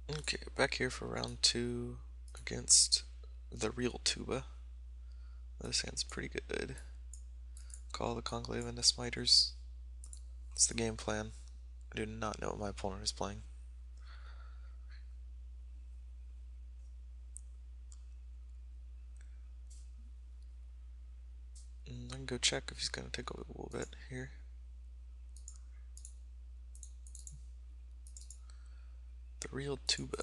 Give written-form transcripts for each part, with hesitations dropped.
Okay, back here for round 2 against the real Tuba. This hand's pretty good. Call the Conclave into Smiters. That's the game plan. I do not know what my opponent is playing. I can go check if he's going to take a little bit here. The real Tuba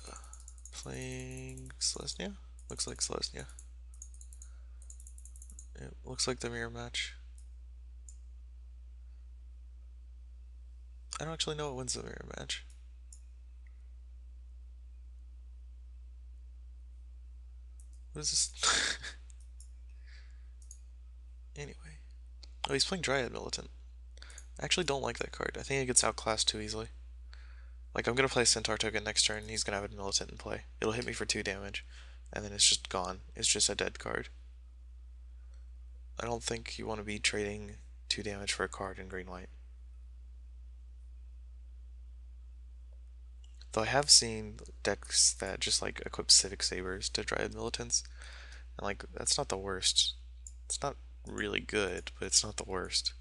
playing Selesnya? Looks like Selesnya. It looks like the mirror match. I don't actually know what wins the mirror match. What is this? Anyway. Oh, he's playing Dryad Militant. I actually don't like that card. I think it gets outclassed too easily. Like, I'm gonna play Centaur token next turn, he's gonna have a Militant in play. It'll hit me for 2 damage, and then it's just gone. It's just a dead card. I don't think you want to be trading 2 damage for a card in green-white. Though I have seen decks that just like equip Civic Sabers to Dryad Militants, and like, that's not the worst. It's not really good, but it's not the worst.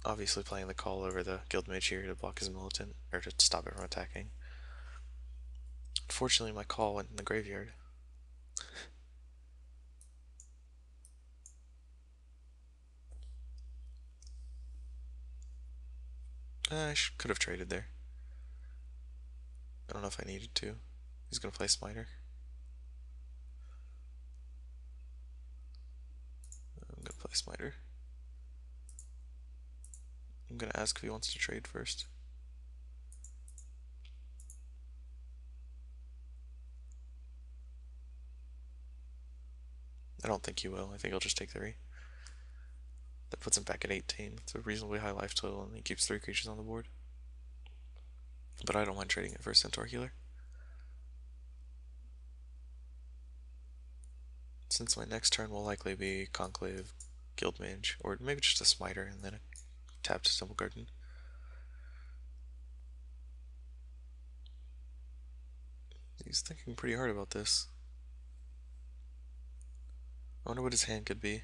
Obviously playing the call over the Guildmage here to block his Militant, or to stop it from attacking. Unfortunately, my call went in the graveyard. Could have traded there. I don't know if I needed to. He's gonna play Smiter. I'm gonna play Smiter. I'm gonna ask if he wants to trade first. I don't think he will. I think he'll just take 3. That puts him back at 18. It's a reasonably high life total, and he keeps 3 creatures on the board. But I don't mind trading it for a Centaur Healer. Since my next turn will likely be Conclave, Guildmage, or maybe just a Smiter and then a tapped Temple Garden. He's thinking pretty hard about this. I wonder what his hand could be.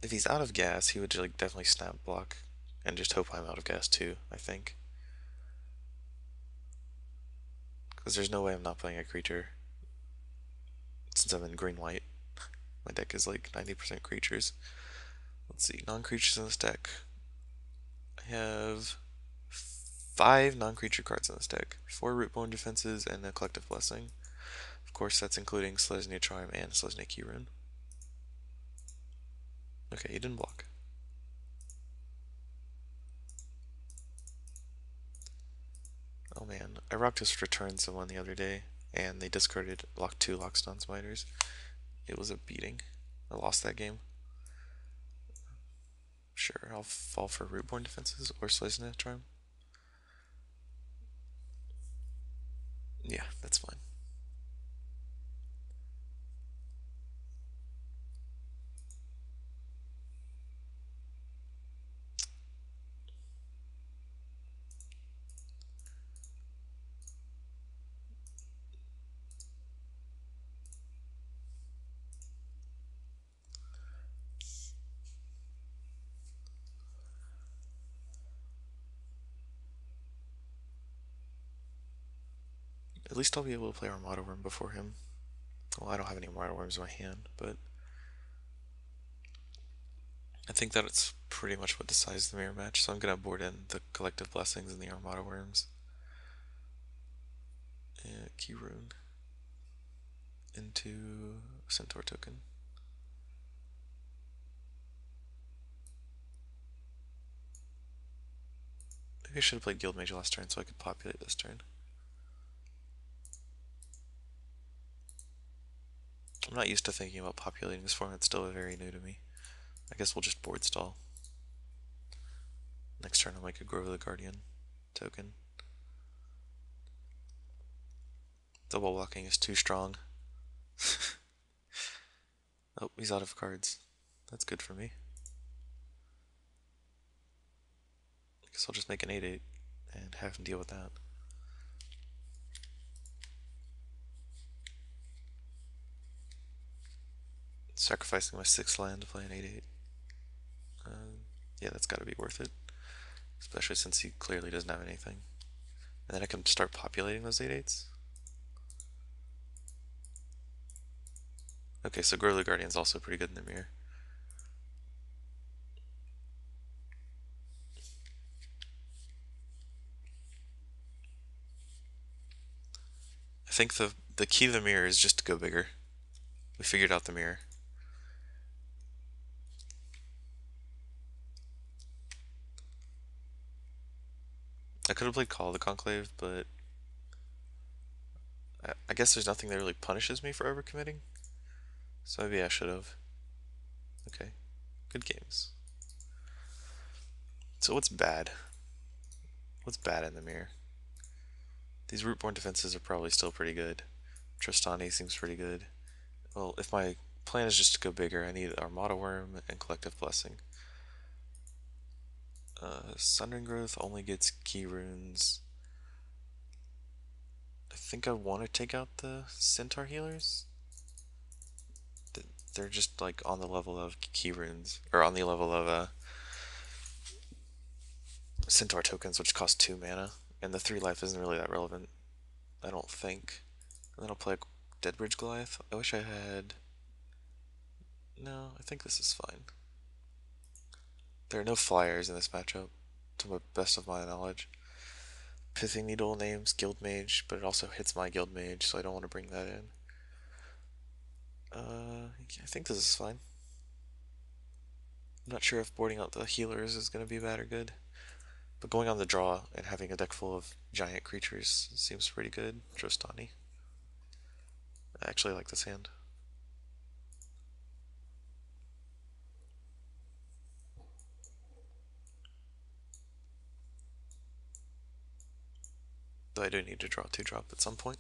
If he's out of gas, he would like definitely snap block and just hope I'm out of gas too, I think. Because there's no way I'm not playing a creature since I'm in green-white. My deck is like 90% creatures. Let's see, non-creatures in this deck. I have 5 non-creature cards in this deck. 4 Rootborn Defenses and a Collective Blessing. Of course, that's including Selesnya Charm and Selesnya Keyrune. Okay, he didn't block. Oh man, I rocked his return someone the other day, and they discarded 2 Lockstone Smiters. It was a beating. I lost that game. Sure, I'll fall for Rootborn Defenses or Selesnya Charm. Yeah, that's fine. At least I'll be able to play Armada Worm before him. Well, I don't have any Armada Worms in my hand, but I think that it's pretty much what decides the mirror match, so I'm gonna board in the Collective Blessings and the Armada Worms. And Keyrune into Centaur token. Maybe I should have played Guildmage last turn so I could populate this turn. I'm not used to thinking about populating this format, it's still very new to me. I guess we'll just board stall. Next turn I'll make a Grove of the Guardian token. Double blocking is too strong. Oh, he's out of cards. That's good for me. Guess I'll just make an 8/8 and have him deal with that. Sacrificing my 6th land to play an 8/8. Yeah, that's got to be worth it. Especially since he clearly doesn't have anything. And then I can start populating those 8/8s. Okay, so Growly Guardian's also pretty good in the mirror. I think the key to the mirror is just to go bigger. We figured out the mirror. I could have played Call of the Conclave, but I guess there's nothing that really punishes me for overcommitting. So maybe I should have. Okay, good games. So what's bad? What's bad in the mirror? These Rootborn defenses are probably still pretty good. Trostani seems pretty good. Well, if my plan is just to go bigger, I need Armada Worm and Collective Blessing. Sundering Growth only gets key runes. I think I want to take out the Centaur healers. They're just like on the level of key runes, or on the level of Centaur tokens, which cost 2 mana, and the 3 life isn't really that relevant, I don't think. And then I'll play Deadbridge Goliath. I wish I had. No, I think this is fine. There are no flyers in this matchup, to the best of my knowledge. Pithing Needle names Guild Mage, but it also hits my Guild Mage, so I don't want to bring that in. I think this is fine. I'm not sure if boarding out the healers is going to be bad or good, but going on the draw and having a deck full of giant creatures seems pretty good. Trostani. I actually like this hand. Though I do need to draw 2-drop at some point.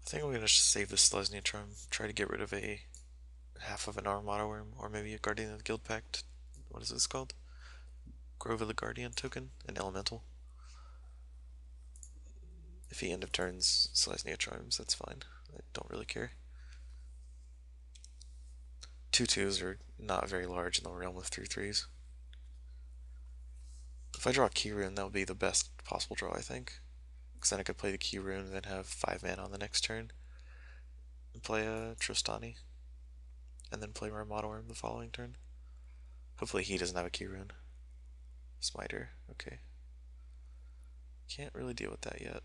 I think I'm going to just save this Selesnya Charm, try to get rid of a half of an Armada Worm, or maybe a Guardian of the Guild Pact. What is this called? Grove of the Guardian token? An elemental. If he end of turns Selesnya Charms, that's fine. I don't really care. 2/2s are not very large in the realm of 3/3s. If I draw a key rune, that would be the best possible draw, I think. Because then I could play the key rune and then have 5 mana on the next turn. And play a Trostani. And then play Armada Worm the following turn. Hopefully he doesn't have a key rune. Smiter, okay. Can't really deal with that yet.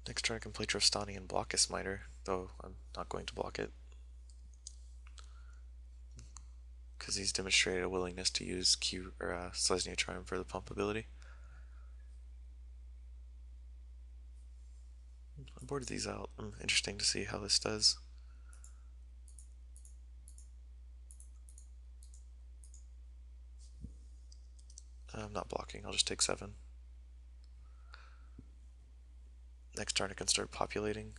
Next turn I can play Trostani and block a Smiter, though I'm not going to block it. Because he's demonstrated a willingness to use Selesnya Charm for the pump ability. I boarded these out. Interesting to see how this does. I'm not blocking, I'll just take 7. Next turn I can start populating.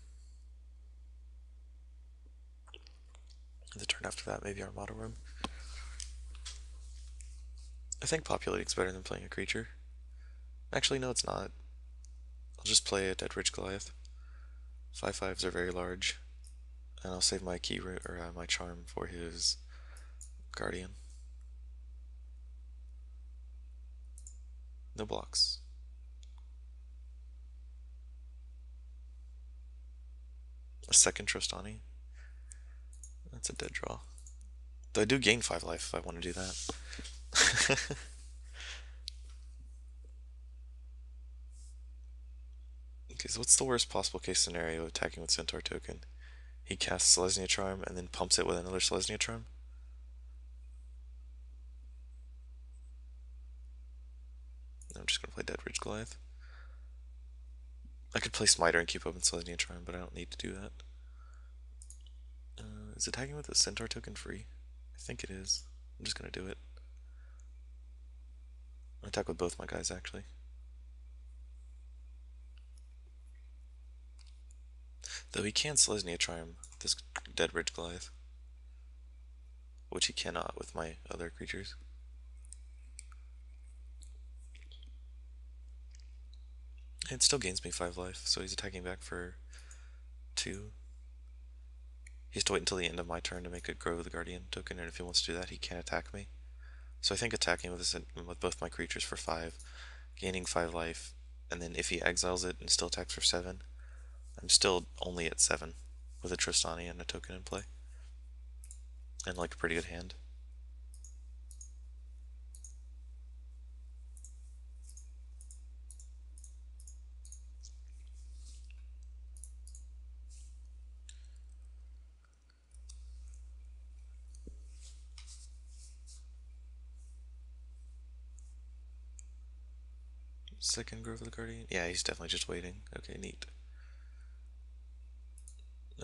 And the turn after that, maybe Armada Worm. I think populating's better than playing a creature. Actually, no, it's not. I'll just play a Deadbridge Goliath. 5/5s are very large. And I'll save my key root or my charm for his Guardian. No blocks. A second Trostani. That's a dead draw. Though I do gain 5 life if I want to do that. Okay, so what's the worst possible case scenario of attacking with Centaur token? He casts Selesnya Charm and then pumps it with another Selesnya Charm? I'm just gonna play Deadbridge Goliath. I could play Smiter and keep open Selesnya Charm, but I don't need to do that. Is attacking with a Centaur token free? I think it is. I'm just gonna do it. I'll attack with both my guys, actually. Though he can Selesnya Charm this Dead Ridge Goliath, which he cannot with my other creatures. It still gains me 5 life, so he's attacking back for 2. He has to wait until the end of my turn to make a Grove of the Guardian token, and if he wants to do that, he can't attack me. So I think attacking with both my creatures for 5, gaining 5 life, and then if he exiles it and still attacks for 7, I'm still only at 7 with a Tristani and a token in play. And like a pretty good hand. Second Grove of the Guardian? Yeah, he's definitely just waiting. Okay, neat.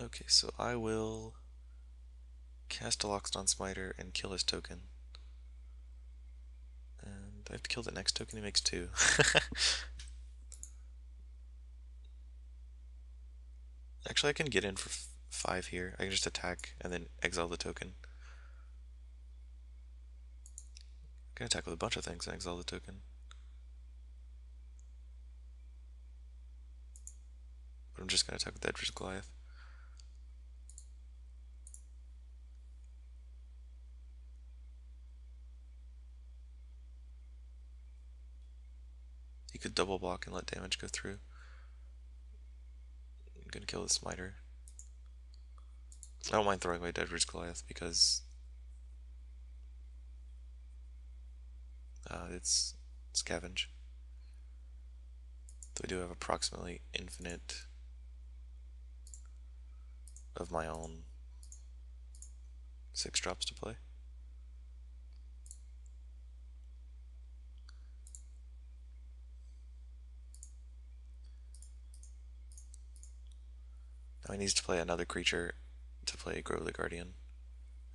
Okay, so I will cast a Lockstone Smiter and kill his token. And I have to kill the next token, he makes 2. Actually, I can get in for 5 here. I can just attack and then exile the token. I can attack with a bunch of things and exile the token. But I'm just going to attack with Dead Ridge Goliath. He could double block and let damage go through. I'm going to kill the Smiter. I don't mind throwing away Dead Ridge Goliath because it's Scavenge. Though I do have approximately infinite of my own 6 drops to play. Now he needs to play another creature to play Grow the Guardian.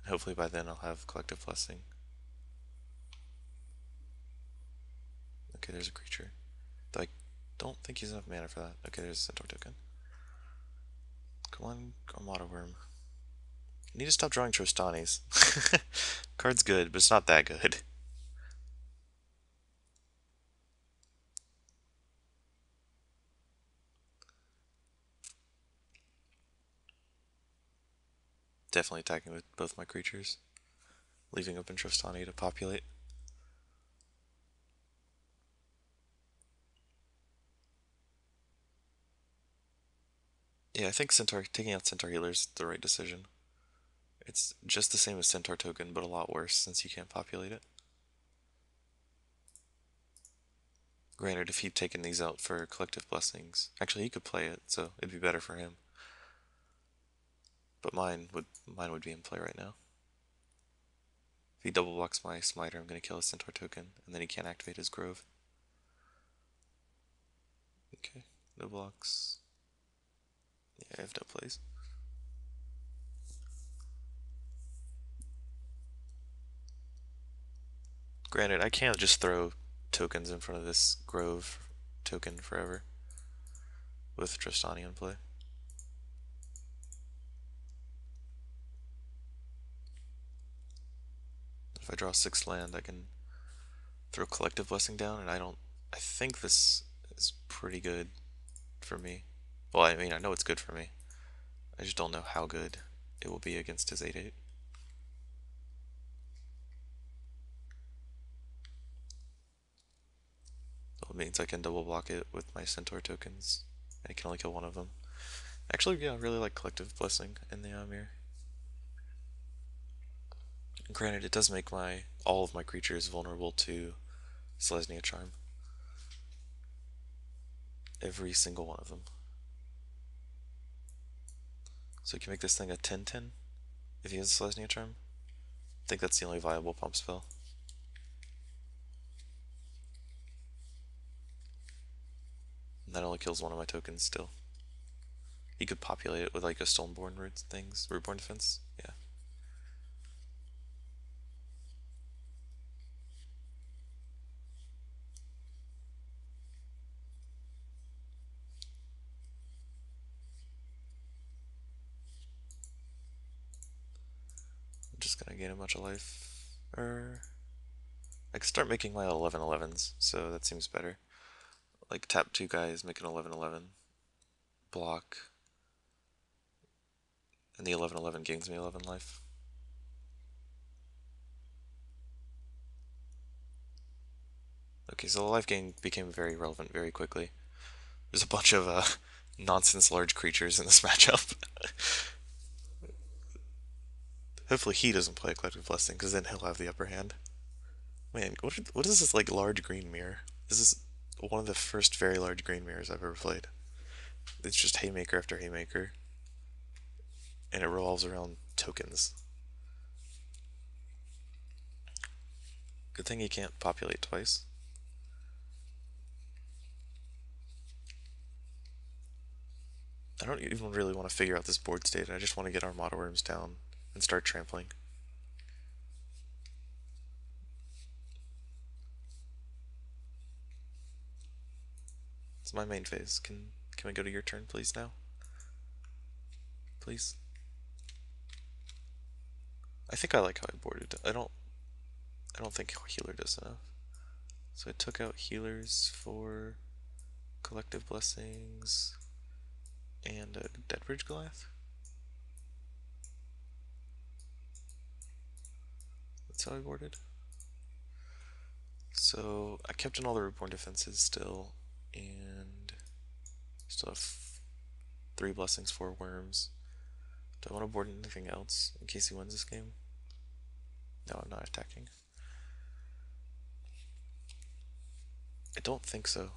Hopefully by then I'll have Collective Blessing. Okay, there's a creature. Though I don't think he's enough mana for that. Okay, there's a Centaur token. Come on, Armada Worm. I need to stop drawing Trostanis. Card's good, but it's not that good. Definitely attacking with both my creatures. Leaving open Trostani to populate. Yeah, I think taking out Centaur Healer is the right decision. It's just the same as Centaur token, but a lot worse since you can't populate it. Granted, if he'd taken these out for Collective Blessings, actually he could play it, so it'd be better for him. But mine would be in play right now. If he double blocks my Smiter, I'm going to kill his Centaur token, and then he can't activate his Grove. Okay, no blocks. Yeah, I have no plays. Granted, I can't just throw tokens in front of this Grove token forever with Trostani in play. If I draw 6 land, I can throw Collective Blessing down, and I think this is pretty good for me. Well, I mean, I know it's good for me. I just don't know how good it will be against his 8/8. Well, it means I can double block it with my Centaur tokens, and I can only kill one of them. Actually, yeah, I really like Collective Blessing in the Amir. Granted, it does make all of my creatures vulnerable to Selesnya Charm. Every single one of them. So you can make this thing a 10/10 if he has a Selesnya Charm. I think that's the only viable pump spell. And that only kills one of my tokens still. He could populate it with like a Stoneborn root things, Rootborn defense. Yeah. I'm just gonna gain a bunch of life. I could start making my 11/11s, so that seems better. Like tap 2 guys, make an 11/11, block, and the 11/11 gains me 11 life. Okay, so the life gain became very relevant very quickly. There's a bunch of nonsense large creatures in this matchup. Hopefully he doesn't play a Collective Blessing, because then he'll have the upper hand. Man, what is this like large green mirror? This is one of the first very large green mirrors I've ever played. It's just Haymaker after Haymaker, and it revolves around tokens. Good thing he can't populate twice. I don't even really want to figure out this board state. I just want to get our Armada Worms down and start trampling. It's my main phase. Can we go to your turn, please, now? Please? I think I like how I boarded. I don't think healer does enough. So I took out healers for Collective Blessings and a Deadbridge Goliath. That's how I boarded. So I kept in all the Rootborn defenses still, and still have 3 blessings, 4 worms. Do I want to board anything else in case he wins this game? No, I'm not attacking. I don't think so.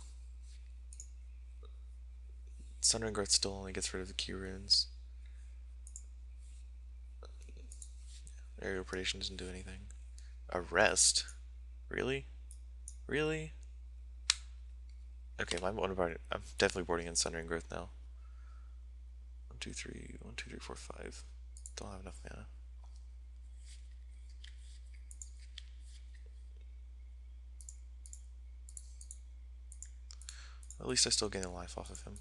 Sundering Growth still only gets rid of the key runes. Aerial Predation doesn't do anything. Arrest? Really? Really? Okay, I'm definitely boarding in Sundering Growth now. 1, 2, 3, 1, 2, 3, 4, 5. Don't have enough mana. At least I still gain a life off of him.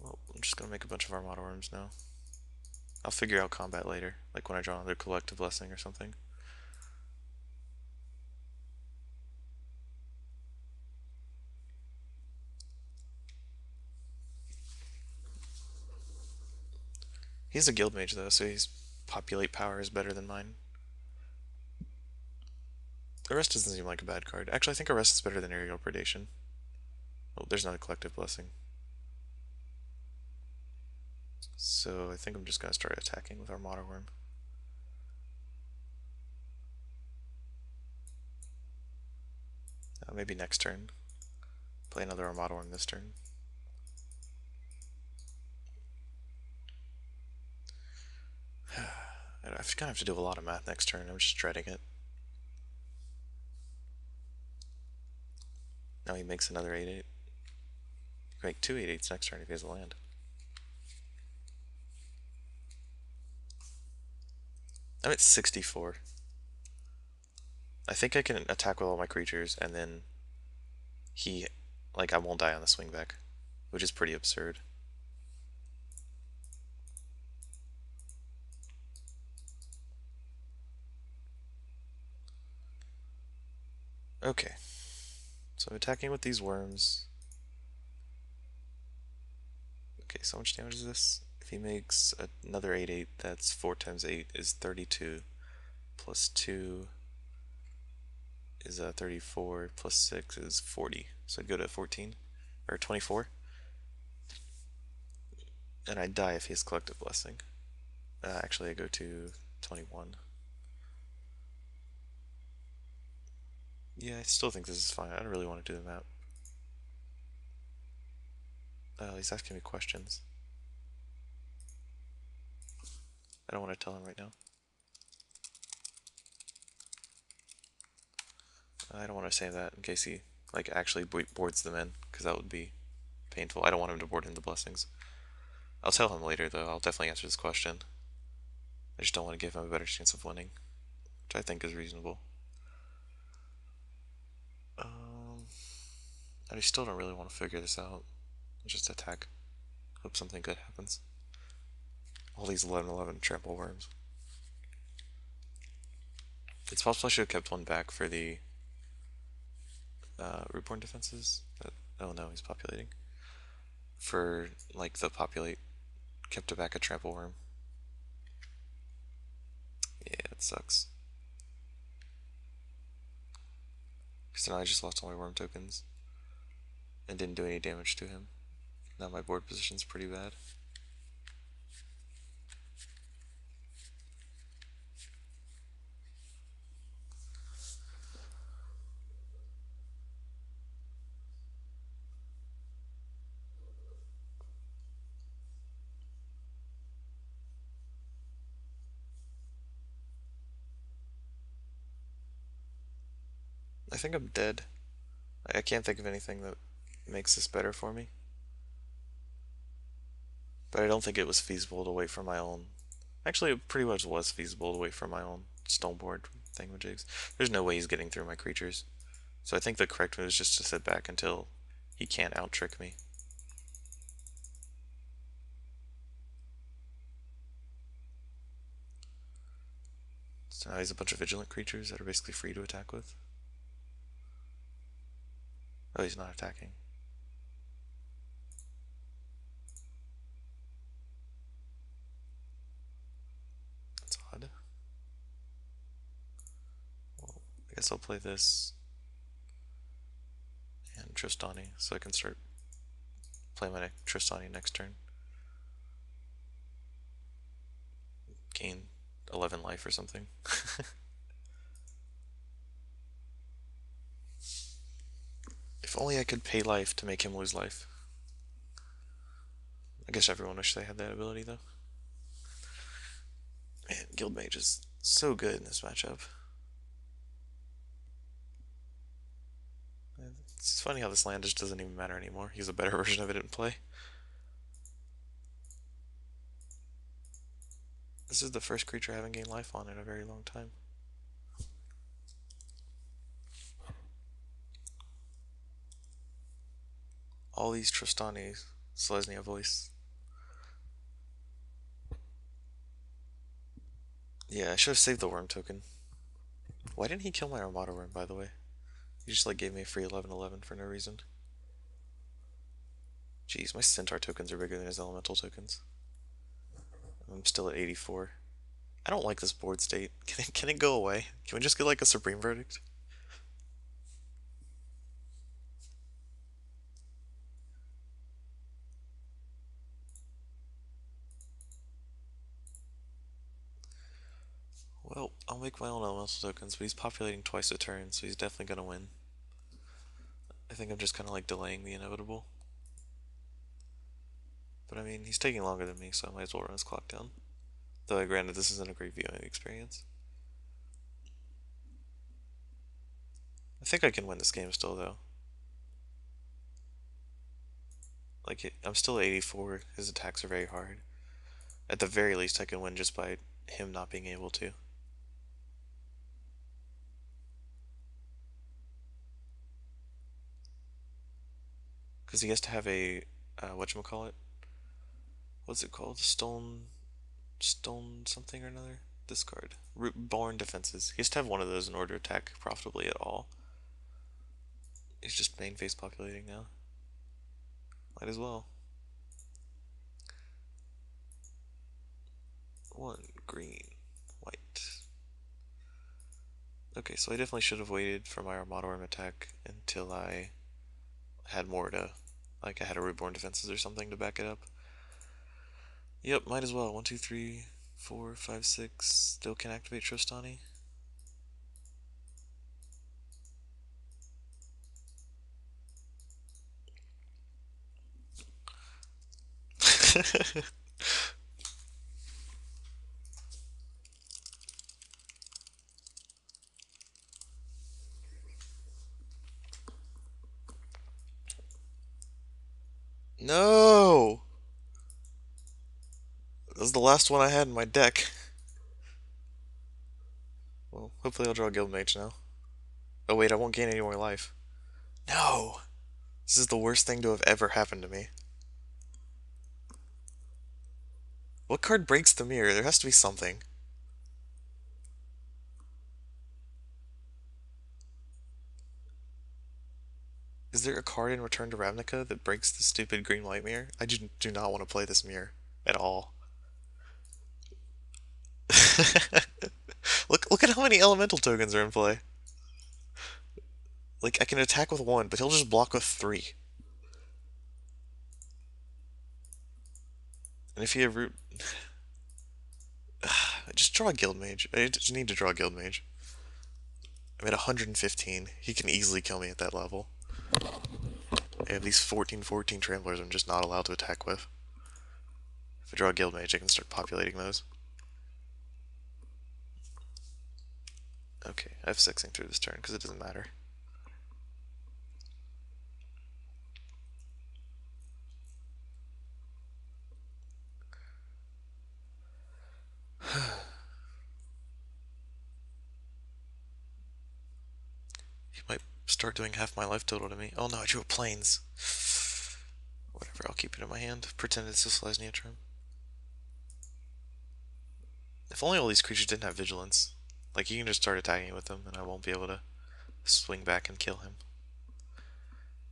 Well, I'm just gonna make a bunch of Armada Worms now. I'll figure out combat later, like when I draw another Collective Blessing or something. He's a guild mage though, so his populate power is better than mine. Arrest doesn't seem like a bad card. Actually, I think Arrest is better than Aerial Predation. Oh, there's not a Collective Blessing. So I think I'm just gonna start attacking with Armada Worm. Maybe next turn. Play another Armada Worm this turn. I'm gonna have to do a lot of math next turn. I'm just dreading it. Now he makes another 8/8. He can make 2 8/8s next turn if he has a land. I'm at 64. I think I can attack with all my creatures and then I won't die on the swing back, which is pretty absurd. Okay, so I'm attacking with these worms. Okay, so how much damage is this? If he makes another 8/8, that's 4 times 8 is 32, plus 2 is 34, plus 6 is 40. So I'd go to 14, or 24. And I'd die if he has Collective Blessing. Actually, I go to 21. Yeah, I still think this is fine. I don't really want to do the map. Oh, he's asking me questions. I don't want to tell him right now. I don't want to say that in case he like actually boards them in, because that would be painful. I don't want him to board into blessings. I'll tell him later though. I'll definitely answer this question. I just don't want to give him a better chance of winning, which I think is reasonable. I still don't really want to figure this out. Just attack. Hope something good happens. All these 11/11 trample worms. It's possible I should have kept one back for the Rootborn defenses. Oh no, he's populating. For like the populate, kept it back a trample worm. Yeah, it sucks. So now I just lost all my worm tokens and didn't do any damage to him. Now my board position's pretty bad. I think I'm dead. I can't think of anything that makes this better for me. But I don't think it was feasible to wait for my own. Actually, it pretty much was feasible to wait for my own Stoneboard thingamajigs. There's no way he's getting through my creatures. So I think the correct move is just to sit back until he can't out-trick me. So now he has a bunch of vigilant creatures that are basically free to attack with. Oh, he's not attacking. That's odd. Well, I guess I'll play this and Tristani so I can start playing my Tristani next turn. Gain 11 life or something. If only I could pay life to make him lose life. I guess everyone wishes they had that ability though. Man, Guild Mage is so good in this matchup. It's funny how this land just doesn't even matter anymore. He's a better version of it in play. This is the first creature I haven't gained life on in a very long time. All these Tristani, Selesnya voice. Yeah, I should have saved the worm token. Why didn't he kill my Armada worm, by the way? He just like gave me a free 11/11 for no reason. Jeez, my Centaur tokens are bigger than his elemental tokens. I'm still at 84. I don't like this board state. Can it go away? Can we just get like a Supreme Verdict? Well, I'll make my own elemental tokens, but he's populating twice a turn, so he's definitely gonna win. I think I'm just kind of like delaying the inevitable. But I mean, he's taking longer than me, so I might as well run his clock down. Though, granted, this isn't a great viewing experience. I think I can win this game still, though. Like, I'm still at 84. His attacks are very hard. At the very least, I can win just by him not being able to. Because he has to have a, whatchamacallit? What's it called? Stone something or another? Discard. Rootborn defenses. He has to have one of those in order to attack profitably at all. He's just main face populating now. Might as well. 1 green, white. Okay, so I definitely should have waited for my Armada Worm attack until I had more to, like I had a Rootborn defenses or something to back it up. Yep, might as well. 1, 2, 3, 4, 5, 6. Still can activate Tristani. No! This is the last one I had in my deck. Well, hopefully I'll draw a Guild Mage now. Oh wait, I won't gain any more life. No! This is the worst thing to have ever happened to me. What card breaks the mirror? There has to be something. Is there a card in Return to Ravnica that breaks the stupid green-white mirror? I do not want to play this mirror at all. Look at how many elemental tokens are in play. Like, I can attack with one, but he'll just block with three. And if he have root... just draw a Guild Mage. I just need to draw a Guild Mage. I'm at 115. He can easily kill me at that level. I have these 14/14 Tramplers I'm just not allowed to attack with. If I draw a Guild Mage, I can start populating those. Okay, I have sixing through this turn, because it doesn't matter. He might start doing half my life total to me. Oh no, I drew a Plains. Whatever, I'll keep it in my hand. Pretend it's a Selesnya Charm. If only all these creatures didn't have Vigilance. Like, you can just start attacking with them, and I won't be able to swing back and kill him.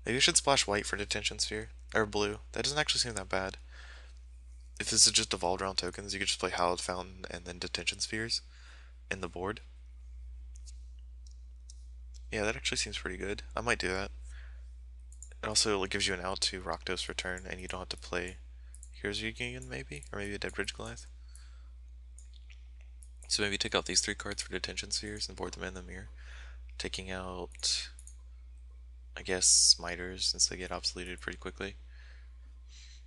Maybe I should splash white for Detention Sphere. Or blue. That doesn't actually seem that bad. If this is just evolved around tokens, you could just play Hallowed Fountain and then Detention Spheres in the board. Yeah, that actually seems pretty good. I might do that. It also gives you an out to Rakdos Return, and you don't have to play Heroes Reunion, maybe? Or maybe a Dead Bridge Goliath. So maybe take out these three cards for Detention Spheres and board them in the mirror. Taking out, I guess, Smiters, since they get obsoleted pretty quickly.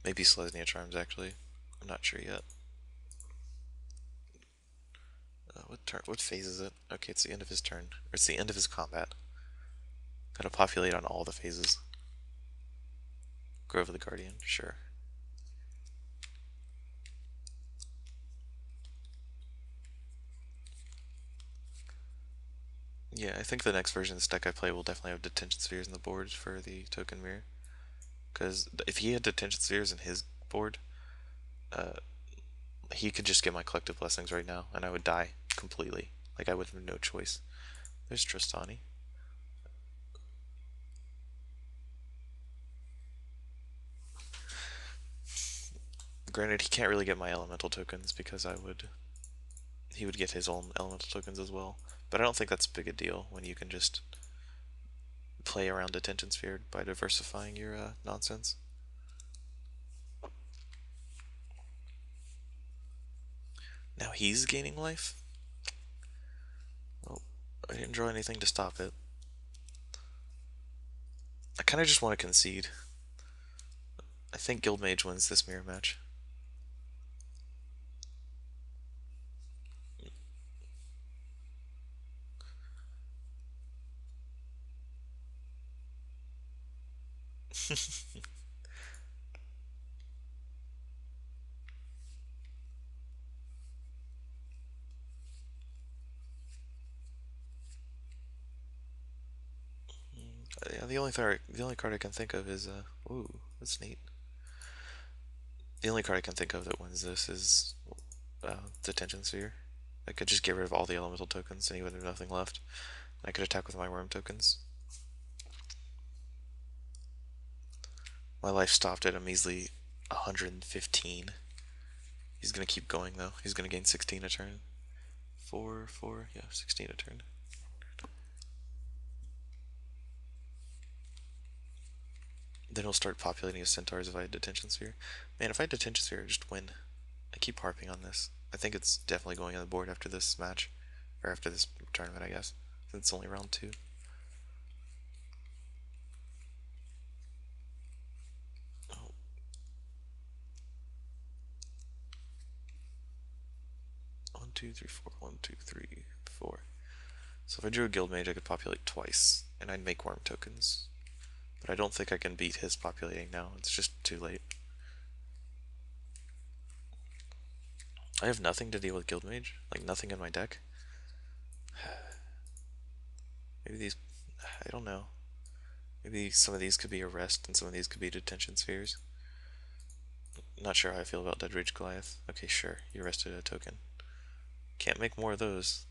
Maybe Selesnya Charms, actually. I'm not sure yet. What phase is it? Okay, it's the end of his turn. Or it's the end of his combat. Gotta populate on all the phases. Grove of the Guardian, sure. Yeah, I think the next version of this deck I play will definitely have Detention Spheres in the board for the token mirror. Because if he had Detention Spheres in his board, uh, he could just get my Collective Blessings right now, and I would die completely. Like, I would have no choice. There's Tristani. Granted, he can't really get my elemental tokens because he would get his own elemental tokens as well. But I don't think that's a big a deal when you can just play around Detention Sphere by diversifying your nonsense. Now he's gaining life? Well, I didn't draw anything to stop it. I kind of just want to concede. I think Guildmage wins this mirror match. Yeah, the only card I can think of is ooh, that's neat. The only card I can think of that wins this is Detention Sphere. I could just get rid of all the elemental tokens and he would have nothing left. I could attack with my worm tokens. My life stopped at a measly 115. He's gonna keep going though. He's gonna gain 16 a turn. 4, yeah, 16 a turn. Then he'll start populating his centaurs if I had Detention Sphere. Man, if I had Detention Sphere, I'd just win. I keep harping on this. I think it's definitely going on the board after this match. Or after this tournament, I guess. Since it's only round 2. Oh. 1, 2, 3, 4. 1, 2, 3, 4. So if I drew a Guild Mage, I could populate twice. And I'd make worm tokens. But I don't think I can beat his populating now. It's just too late. I have nothing to deal with Guildmage. Like, nothing in my deck. Maybe these... I don't know. Maybe some of these could be Arrest and some of these could be Detention Spheres. Not sure how I feel about Dead Rage Goliath. Okay, sure. You arrested a token. Can't make more of those.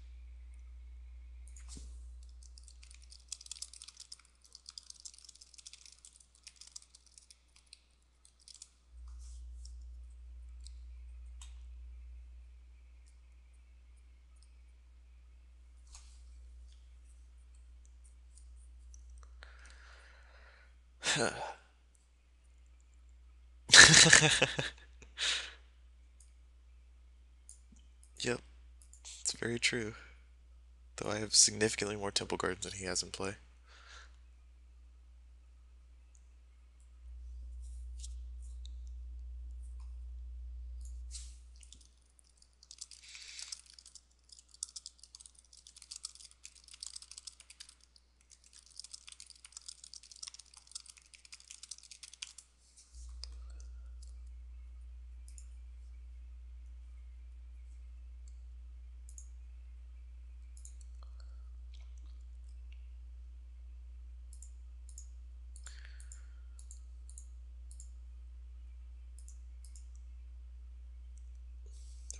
Yep, it's very true. Though I have significantly more Temple Gardens than he has in play.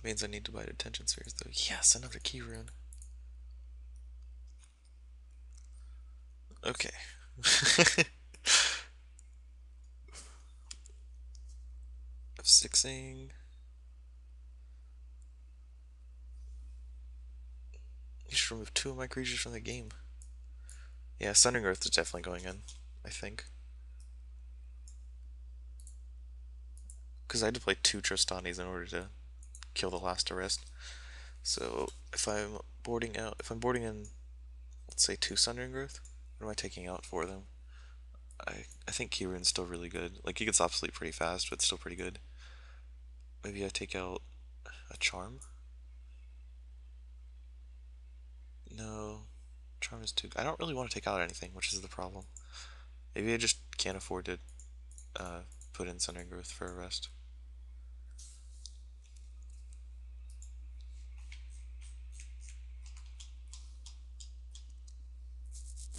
That means I need to buy Detention Spheres though. Yes, another key rune. Okay. F6ing. You should remove 2 of my creatures from the game. Yeah, Sundering Earth is definitely going in, I think. Because I had to play 2 Tristanis in order to kill the last arrest. So if I'm boarding out, if I'm boarding in, let's say 2 Sundering Earth, what am I taking out for them? I think Keyrune's still really good. Like, he gets obsolete pretty fast, but it's still pretty good. Maybe I take out a Charm? No, Charm is too... I don't really want to take out anything, which is the problem. Maybe I just can't afford to put in Sundering Earth for a rest.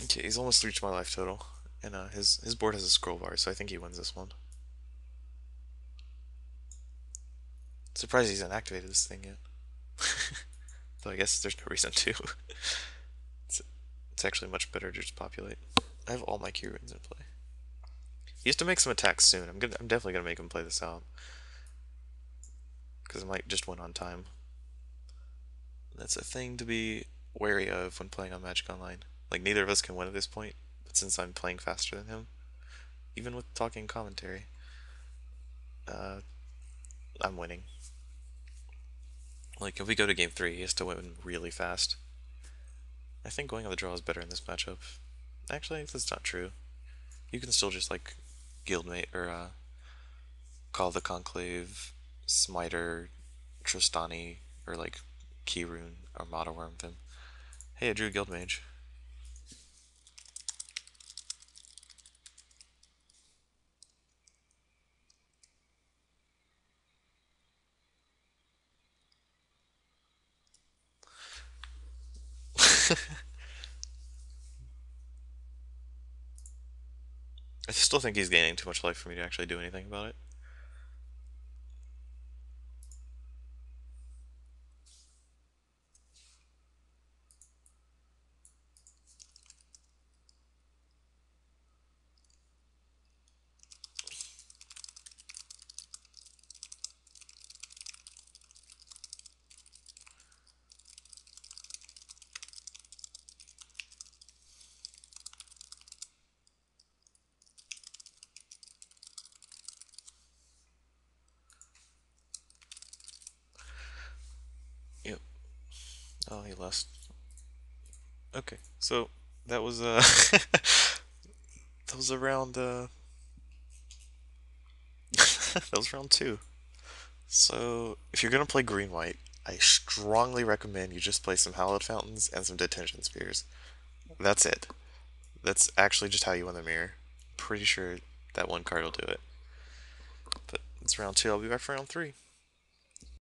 Okay, he's almost reached my life total. And his board has a scroll bar, so I think he wins this one. Surprised he's inactivated this thing yet. Though I guess there's no reason to. It's actually much better to just populate. I have all my key runes in play. He has to make some attacks soon. I'm definitely gonna make him play this out. Because I might just win on time. That's a thing to be wary of when playing on Magic Online. Like, neither of us can win at this point, but since I'm playing faster than him, even with talking commentary, uh, I'm winning. Like, if we go to game 3, he has to win really fast. I think going on the draw is better in this matchup. Actually, that's not true. You can still just, like, Guildmate, or, Call the Conclave, Smiter, Tristani, or, like, Keyrune, or Mata Worm them. Hey, I drew Guildmage. I still think he's gaining too much life for me to actually do anything about it. Yep. Oh, he lost. Okay, so that was that was around that was round 2. So if you're gonna play green white, I strongly recommend you just play some Hallowed Fountains and some Detention Spears. That's it. That's actually just how you win the mirror. pretty sure that one card will do it. But it's round two. I'll be back for round three.